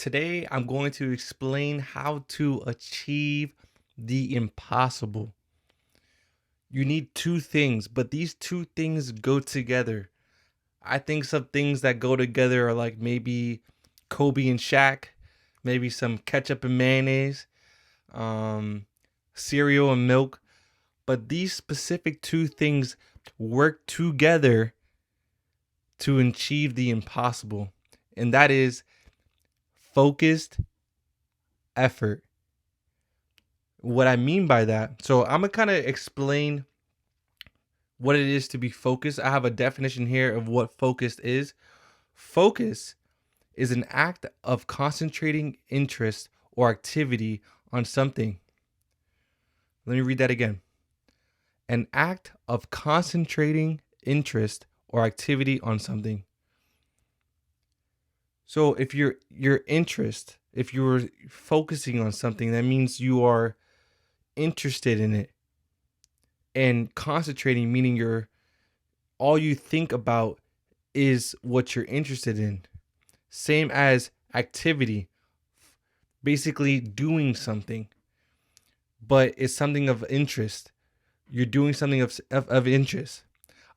Today, I'm going to explain how to achieve the impossible. You need two things, but these two things go together. I think some things that go together are like maybe Kobe and Shaq, maybe some ketchup and mayonnaise, um, cereal and milk. But these specific two things work together to achieve the impossible, and that is focused effort. What I mean by that, so I'm gonna kind of explain what it is to be focused. I have a definition here of what focused is. Focus is an act of concentrating interest or activity on something. Let me read that again. An act of concentrating interest or activity on something. So if your interest, if you're focusing on something, that means you are interested in it. And concentrating meaning you're all you think about is what you're interested in. Same as activity, basically doing something, but it's something of interest. You're doing something of interest.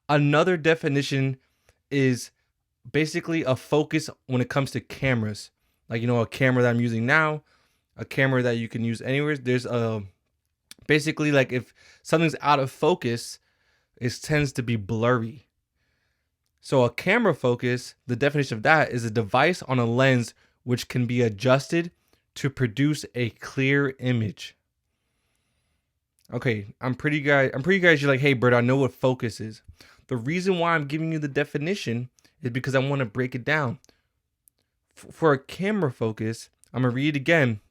Another definition is basically a focus when it comes to cameras. Like, a camera that I'm using now, a camera that you can use anywhere. There's a basically like if something's out of focus, it tends to be blurry. So a camera focus, the definition of that is a device on a lens which can be adjusted to produce a clear image. Okay, I'm pretty guys. You're like, hey, Bert, I know what focus is. The reason why I'm giving you the definition is because I want to break it down. For a camera focus, I'm gonna read it again.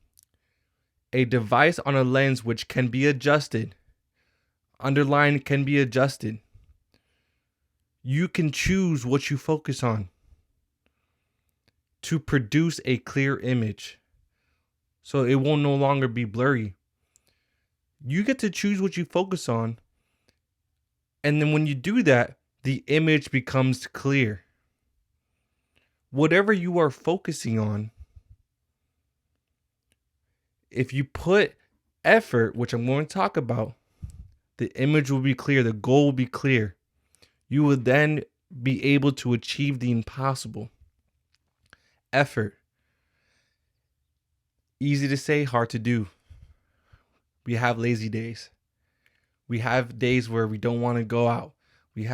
A device on a lens which can be adjusted. Underline can be adjusted. You can choose what you focus on to produce a clear image. So it will no longer be blurry. You get to choose what you focus on. And then when you do that, the image becomes clear. Whatever you are focusing on, if you put effort, which I'm going to talk about, the image will be clear, the goal will be clear. You will then be able to achieve the impossible. Effort. Easy to say, hard to do. We have lazy days. We have days where we don't want to go out. We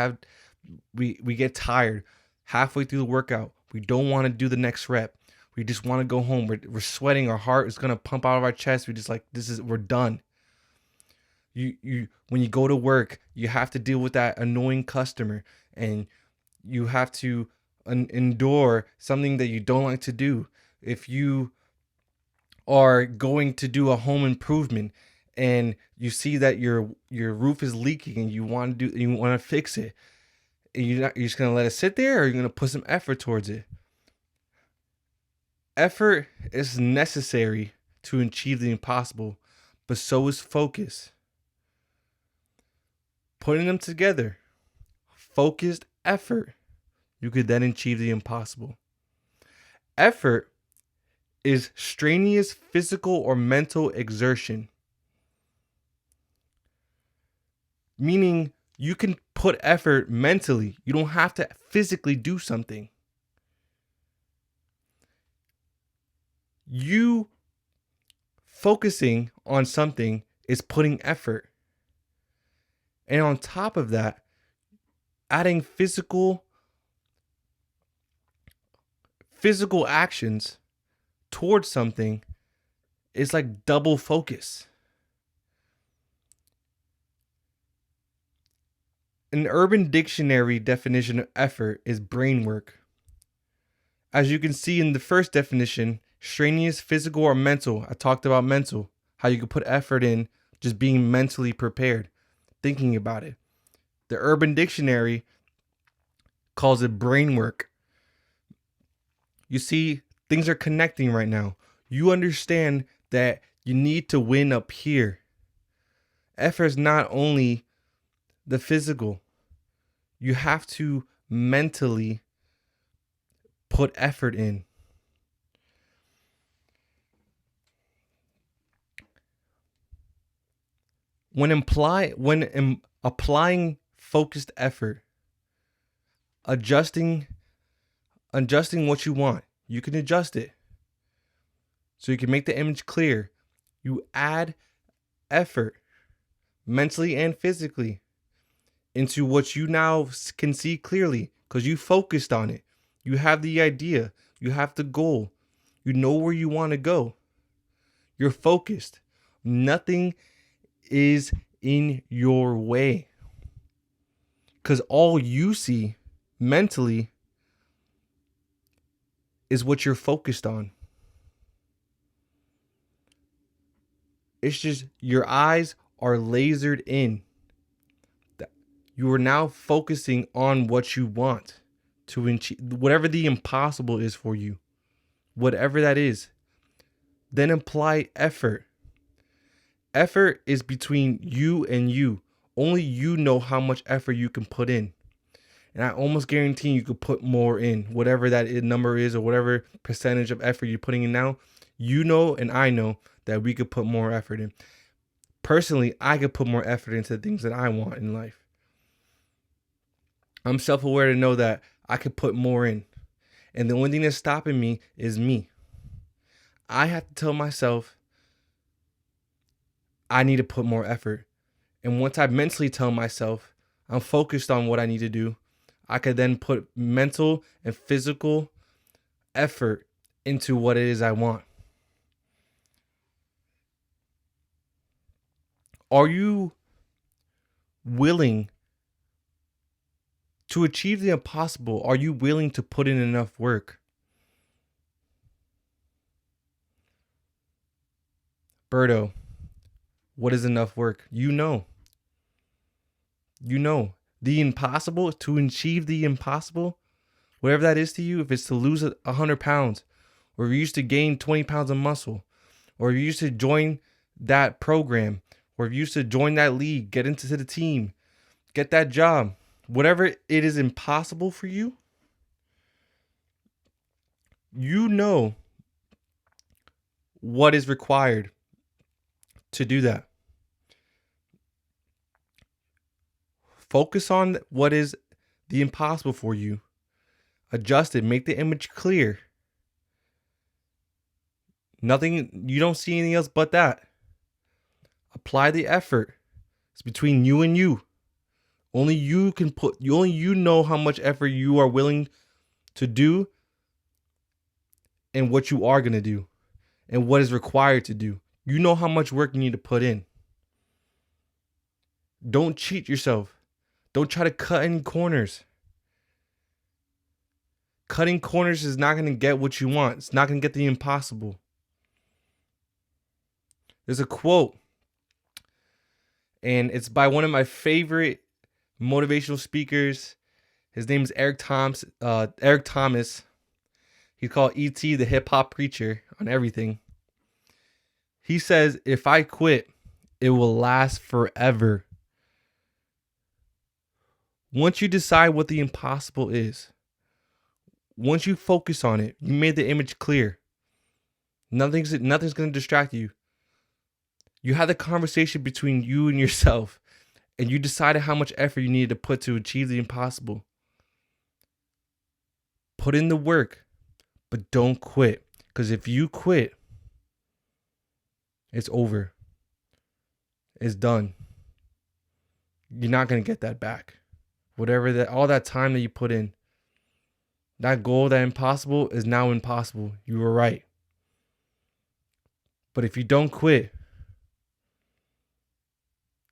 get tired halfway through the workout. We don't want to do the next rep. We just want to go home. We're sweating. Our heart is gonna pump out of our chest. We just like we're done. You when you go to work, you have to deal with that annoying customer, and you have to endure something that you don't like to do. If you are going to do a home improvement and you see that your roof is leaking and you want to fix it, and you're just gonna let it sit there, or you're gonna put some effort towards it. Effort is necessary to achieve the impossible, but so is focus. Putting them together, focused effort, you could then achieve the impossible. Effort is strenuous physical or mental exertion, meaning you can put effort mentally. You don't have to physically do something. You focusing on something is putting effort. And on top of that, adding physical actions towards something is like double focus. An Urban Dictionary definition of effort is brain work. As you can see in the first definition, strenuous physical or mental. I talked about mental, how you could put effort in just being mentally prepared, thinking about it. The Urban Dictionary calls it brain work. You see, things are connecting right now. You understand that you need to win up here. Effort is not only the physical, you have to mentally put effort in. Applying focused effort, adjusting what you want, you can adjust it so you can make the image clear. You add effort mentally and physically into what you now can see clearly because you focused on it. You have the idea, you have the goal, you know where you want to go. You're focused. Nothing is in your way because all you see mentally is what you're focused on. It's just your eyes are lasered in. You are now focusing on what you want to achieve, whatever the impossible is for you, whatever that is. Then apply effort. Effort is between you and you. Only you know how much effort you can put in. And I almost guarantee you could put more in, whatever that number is or whatever percentage of effort you're putting in now. You know and I know that we could put more effort in. Personally, I could put more effort into the things that I want in life. I'm self-aware to know that I could put more in. And the only thing that's stopping me is me. I have to tell myself I need to put more effort. And once I mentally tell myself I'm focused on what I need to do, I could then put mental and physical effort into what it is I want. Are you willing to achieve the impossible? Are you willing to put in enough work? Berto, what is enough work? You know. The impossible, to achieve the impossible, whatever that is to you, if it's to lose 100 pounds, or if you used to gain 20 pounds of muscle, or if you used to join that program, or if you used to join that league, get into the team, get that job, whatever it is impossible for you, you know what is required to do that. Focus on what is the impossible for you. Adjust it. Make the image clear. Nothing, you don't see anything else but that. Apply the effort. It's between you and you. Only you know how much effort you are willing to do and what you are going to do and what is required to do. You know how much work you need to put in. Don't cheat yourself. Don't try to cut any corners. Cutting corners is not going to get what you want. It's not going to get the impossible. There's a quote, and it's by one of my favorite motivational speakers. His name is Eric Thomas. He's called E.T. the hip hop preacher on everything. He says, if I quit, it will last forever. Once you decide what the impossible is, once you focus on it, you made the image clear. Nothing's going to distract you. You had the conversation between you and yourself, and you decided how much effort you needed to put to achieve the impossible. Put in the work, but don't quit. Because if you quit, it's over. It's done. You're not going to get that back. All that time that you put in, that goal, that impossible is now impossible. You were right. But if you don't quit,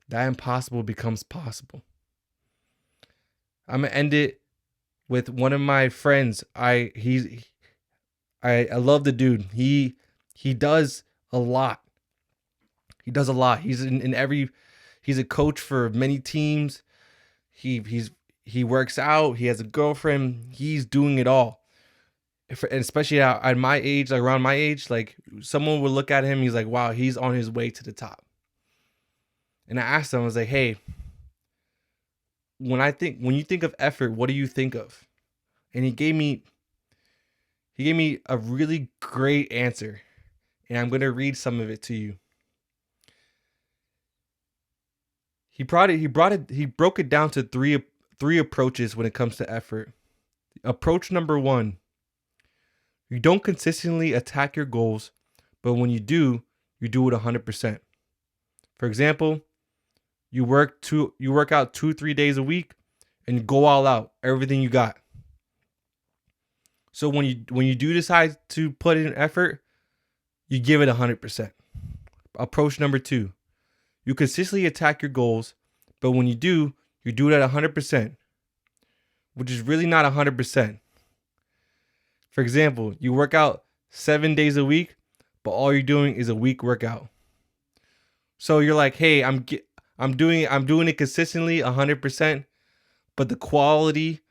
that impossible becomes possible. I'm going to end it with one of my friends. I love the dude. He does a lot. He's in every, he's a coach for many teams. He works out. He has a girlfriend. He's doing it all. And especially at my age, like around my age, like someone would look at him. He's like, wow, he's on his way to the top. And I asked him, I was like, hey, when you think of effort, what do you think of? And he gave me a really great answer. And I'm going to read some of it to you. He broke it down to three approaches when it comes to effort. Approach number one: you don't consistently attack your goals, but when you do it 100%. For example, you work out 2-3 days a week and go all out, everything you got. So when you do decide to put in effort, you give it 100%. Approach number two: you consistently attack your goals, but when you do it at 100%, which is really not 100%. For example, you work out 7 days a week, but all you're doing is a week workout. So you're like, hey, I'm doing it consistently 100%, but the quality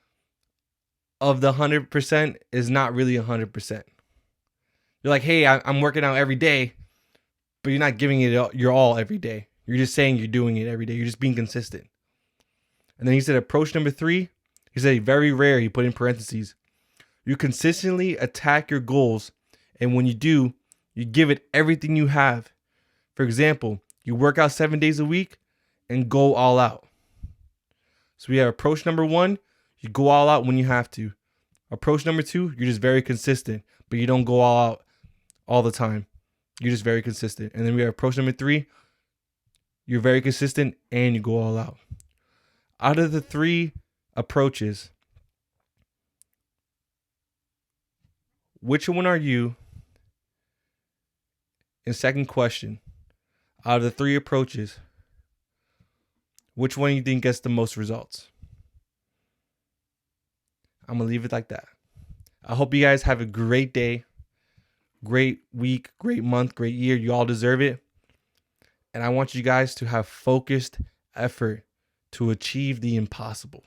of the 100% is not really 100%. You're like, hey, I'm working out every day, but you're not giving it your all every day. You're just saying you're doing it every day. You're just being consistent. And then he said approach number three, he said very rare, he put in parentheses: you consistently attack your goals, and when you do, you give it everything you have. For example, you work out 7 days a week and go all out. So we have approach number one: you go all out when you have to. Approach number two: you're just very consistent, but you don't go all out all the time. You're just very consistent. And then we have approach number three: you're very consistent and you go all out. Out of the three approaches, which one are you? And second question, out of the three approaches, which one do you think gets the most results? I'm going to leave it like that. I hope you guys have a great day, great week, great month, great year. You all deserve it. And I want you guys to have focused effort to achieve the impossible.